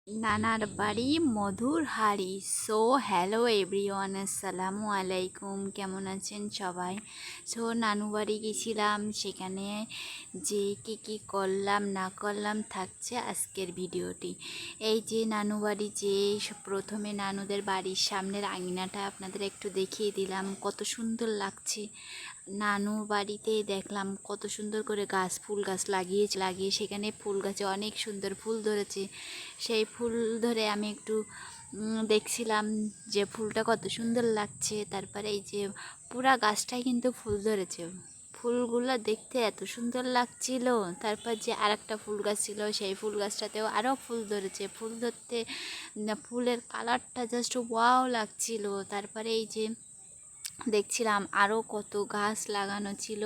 নানার বাড়ি মধুর হাড়ি। সো হ্যালো এভরিওয়ান, আসসালামু আলাইকুম। কেমন আছেন সবাই? সো নানু বাড়ি গেছিলাম, সেখানে যে কী করলাম না করলাম থাকছে আজকের ভিডিওটি। এই যে নানু বাড়ি, যে প্রথমে নানুদের বাড়ির সামনের আঙিনাটা আপনাদের একটু দেখিয়ে দিলাম, কত সুন্দর লাগছে। নানু বাড়িতে দেখলাম কত সুন্দর করে ফুল গাছ লাগিয়ে সেখানে ফুল গাছে অনেক সুন্দর ফুল ধরেছে। সেই ফুল ধরে আমি একটু দেখছিলাম যে ফুলটা কত সুন্দর লাগছে। তারপরে এই যে পুরা গাছটাই কিন্তু ফুল ধরেছে, ফুলগুলো দেখতে এত সুন্দর লাগছিল। তারপর যে আরেকটা ফুল গাছ ছিল, সেই ফুল গাছটাতেও আরও ফুল ধরেছে। ফুল ধরতে ফুলের কালারটা জাস্ট ওয়াও লাগছিল। তারপরে এই যে দেখছিলাম আরও কত গাছ লাগানো ছিল,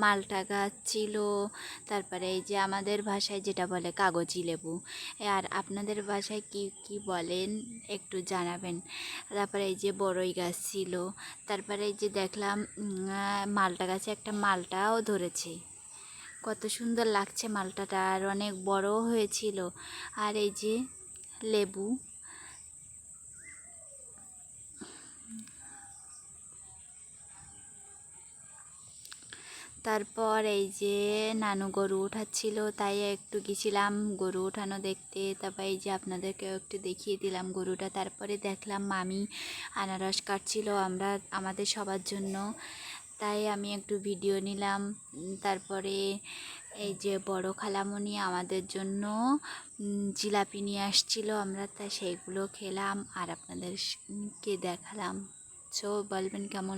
মালটা গাছ ছিল। তারপরে এই যে আমাদের ভাষায় যেটা বলে কাগজি লেবু, আর আপনাদের ভাষায় কি কি বলেন একটু জানাবেন। তারপরে এই যে বড়ই গাছ ছিল। তারপরে এই যে দেখলাম মালটা গাছে একটা মালটাও ধরেছে, কত সুন্দর লাগছে মালটাটা, আর অনেক বড় হয়েছিল। আর এই যে লেবু। তারপর এই যে নানু গরু উঠাচ্ছিল, তাই একটু গেছিলাম গরু উঠানো দেখতে। তারপর এই যে আপনাদেরকেও একটু দেখিয়ে দিলাম গরুটা। তারপরে দেখলাম মামি আনারস কাটছিল আমাদের সবার জন্য, তাই আমি একটু ভিডিও নিলাম। তারপরে এই যে বড় খালামণি আমাদের জন্য জিলাপি নিয়ে আসছিল, আমরা তাই সেইগুলো খেলাম আর আপনাদেরকে দেখালাম। সো বলবেন কেমন।